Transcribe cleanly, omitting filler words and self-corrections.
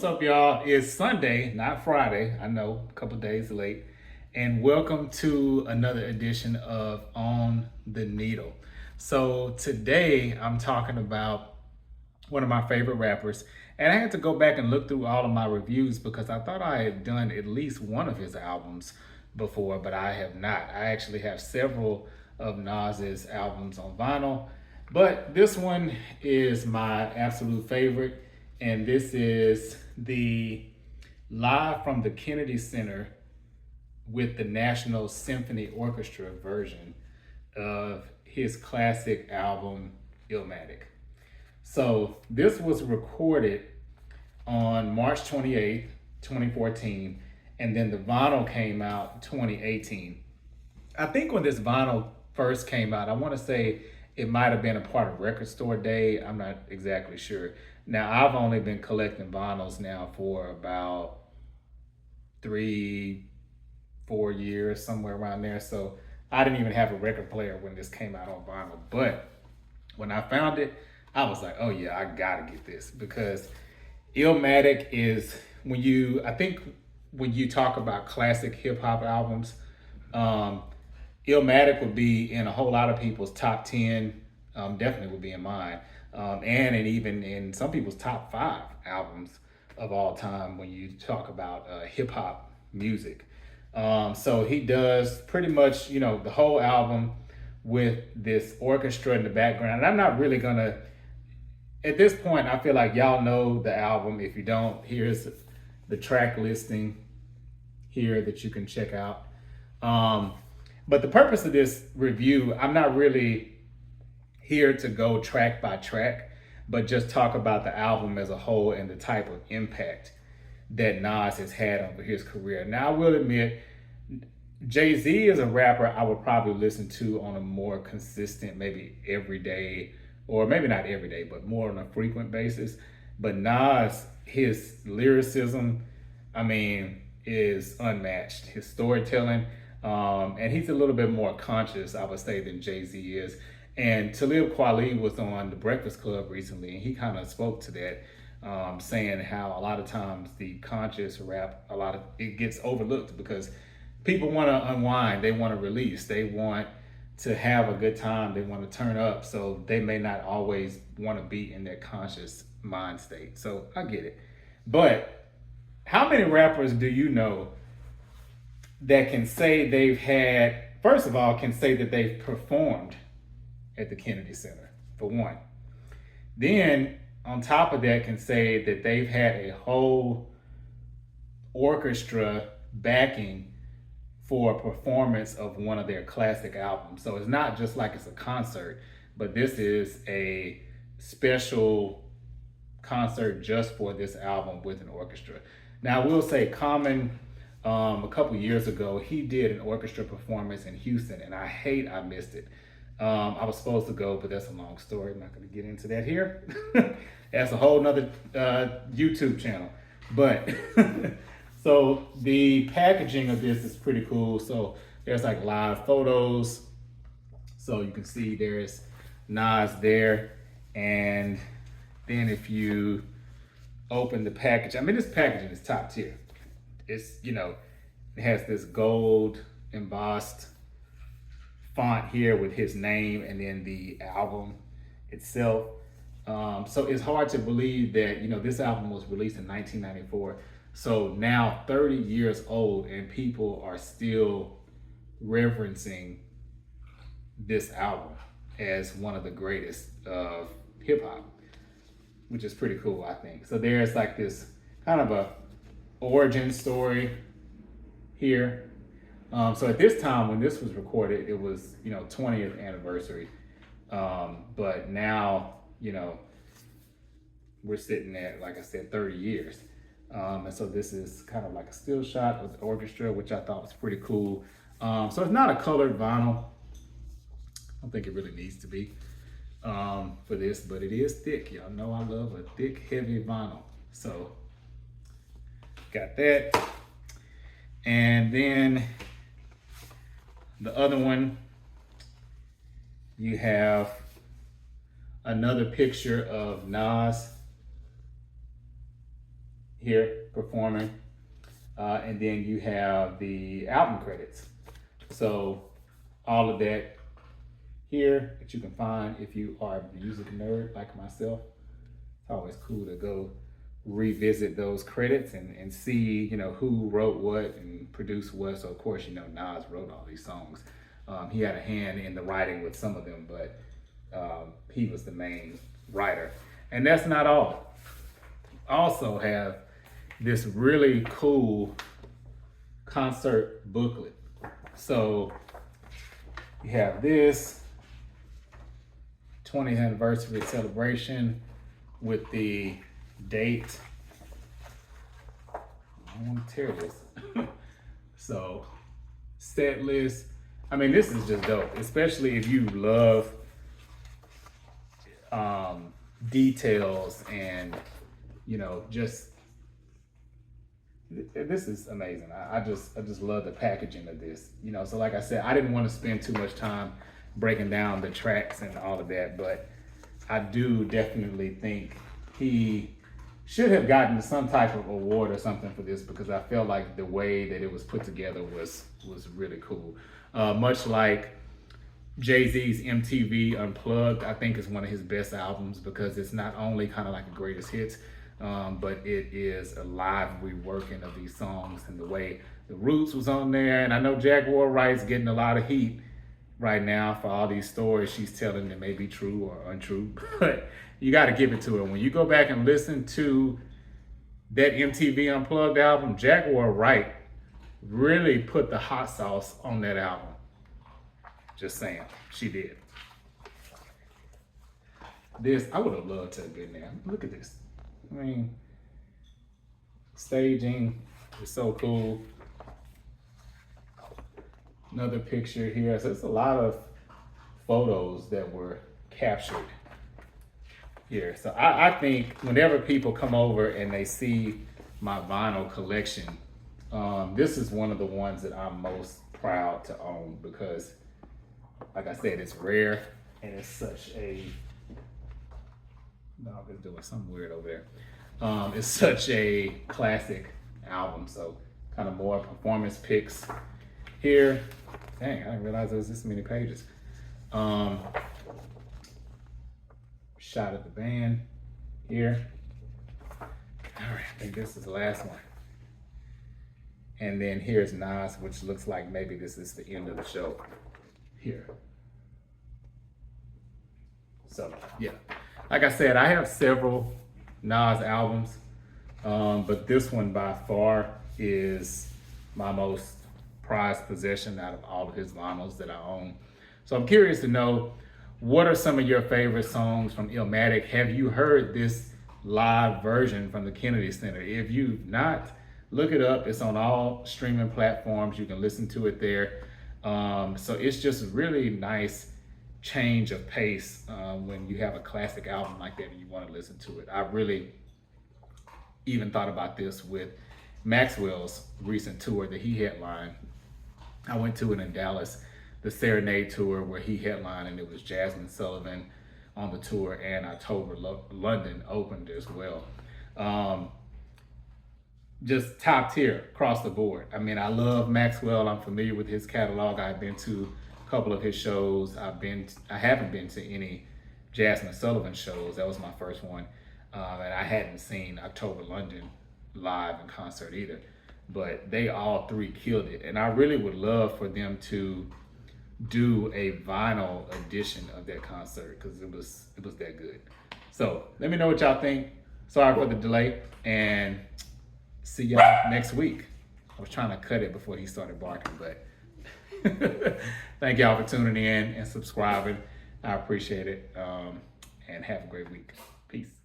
what's up, y'all? It's Sunday, not Friday. I know, a couple days late. And welcome to another edition of On the Needle. So, today I'm talking about one of my favorite rappers. And I had to go back and look through all of my reviews because I thought I had done at least one of his albums before, but I have not. I actually have several of Nas's albums on vinyl, but this one is my absolute favorite. And this is the live from the Kennedy Center with the National Symphony Orchestra version of his classic album, Illmatic. So this was recorded on March 28th, 2014, and then the vinyl came out 2018. I think when this vinyl first came out, I want to say it might have been a part of Record Store Day. I'm not exactly sure. Now, I've only been collecting vinyls now for about 3, 4 years, somewhere around there. So I didn't even have a record player when this came out on vinyl. But when I found it, I was like, oh yeah, I gotta get this because Illmatic is I think when you talk about classic hip hop albums, um, Illmatic would be in a whole lot of people's top 10, definitely would be in mine, even in some people's top 5 albums of all time when you talk about hip hop music. So he does pretty much, the whole album with this orchestra in the background. And I'm not really gonna, at this point, I feel like y'all know the album. If you don't, here's the track listing here that you can check out. But the purpose of this review, I'm not really here to go track by track, but just talk about the album as a whole and the type of impact that Nas has had over his career. Now, I will admit, Jay-Z is a rapper I would probably listen to on a more consistent, maybe every day, or maybe not every day, but more on a frequent basis. But Nas, his lyricism, is unmatched. His storytelling, and he's a little bit more conscious, I would say, than Jay-Z is. And Talib Kweli was on The Breakfast Club recently, and he kind of spoke to that, saying how a lot of times the conscious rap, it gets overlooked because people want to unwind, they want to release, they want to have a good time, they want to turn up, so they may not always want to be in their conscious mind state. So I get it. But how many rappers do you know that can say first of all, can say that they've performed at the Kennedy Center, for one? Then, on top of that, can say that they've had a whole orchestra backing for a performance of one of their classic albums. So it's not just like it's a concert, but this is a special concert just for this album with an orchestra. Now, I will say Common, a couple years ago, he did an orchestra performance in Houston, and I missed it. I was supposed to go, but that's a long story. I'm not going to get into that here. That's a whole nother YouTube channel. But so the packaging of this is pretty cool. So there's like live photos. So you can see there's Nas there. And then if you open the package, this packaging is top tier. It's, it has this gold embossed font here with his name and then the album itself. So it's hard to believe that, this album was released in 1994. So now 30 years old and people are still reverencing this album as one of the greatest of hip hop, which is pretty cool, I think. So there's like this kind of a origin story here. So at this time when this was recorded, it was, 20th anniversary. But now, we're sitting at, like I said, 30 years. And so this is kind of like a still shot with the orchestra, which I thought was pretty cool. So it's not a colored vinyl. I don't think it really needs to be for this, but it is thick. Y'all know I love a thick, heavy vinyl. So got that. And then the other one, you have another picture of Nas. here performing. And then you have the album credits. So all of that here that you can find if you are a music nerd like myself. It's always cool to go revisit those credits and see, you know, who wrote what and produced what. So of course, you know, Nas wrote all these songs. He had a hand in the writing with some of them, but he was the main writer. And that's not all. Also have this really cool concert booklet. So you have this 20th anniversary celebration with the date. I don't want to tear this. So set list. I mean, this is just dope, especially if you love details and, you know, just this is amazing. I just love the packaging of this. You know, so like I said, I didn't want to spend too much time breaking down the tracks and all of that, but I do definitely think he should have gotten some type of award or something for this, because I felt like the way that it was put together was really cool. Much like Jay-Z's MTV Unplugged, I think is one of his best albums, because it's not only kind of like a greatest hits, but it is a live reworking of these songs, and the way the Roots was on there. And I know Jaguar Wright's getting a lot of heat right now for all these stories she's telling that may be true or untrue, but you got to give it to her. When you go back and listen to that MTV Unplugged album, Jaguar Wright really put the hot sauce on that album. Just saying, she did. This, I would have loved to have been there. Look at this. I mean, staging is so cool. Another picture here. So it's a lot of photos that were captured here. So I think whenever people come over and they see my vinyl collection, this is one of the ones that I'm most proud to own, because like I said, it's rare and it's such a, dog is doing something weird over there. It's such a classic album. So kind of more performance pics here. Dang, I didn't realize there was this many pages. Shot at the band here. All right, I think this is the last one. And then here's Nas, which looks like maybe this is the end of the show here. So yeah, like I said, I have several Nas albums, but this one by far is my most prized possession out of all of his vinyls that I own. So I'm curious to know, what are some of your favorite songs from Illmatic? Have you heard this live version from the Kennedy Center? If you've not, look it up. It's on all streaming platforms. You can listen to it there. So it's just really nice change of pace when you have a classic album like that and you want to listen to it. I really even thought about this with Maxwell's recent tour that he headlined. I went to it in Dallas, the Serenade tour, where he headlined, and it was Jasmine Sullivan on the tour, and October London opened as well. Just top tier across the board. I mean, I love Maxwell. I'm familiar with his catalog. I've been to a couple of his shows. I haven't been to any Jasmine Sullivan shows. That was my first one. And I hadn't seen October London live in concert either. But they all three killed it. And I really would love for them to do a vinyl edition of that concert, because it was that good. So let me know what y'all think. Sorry for the delay, and see y'all next week. I was trying to cut it before he started barking, but thank y'all for tuning in and subscribing. I appreciate it. And have a great week. Peace.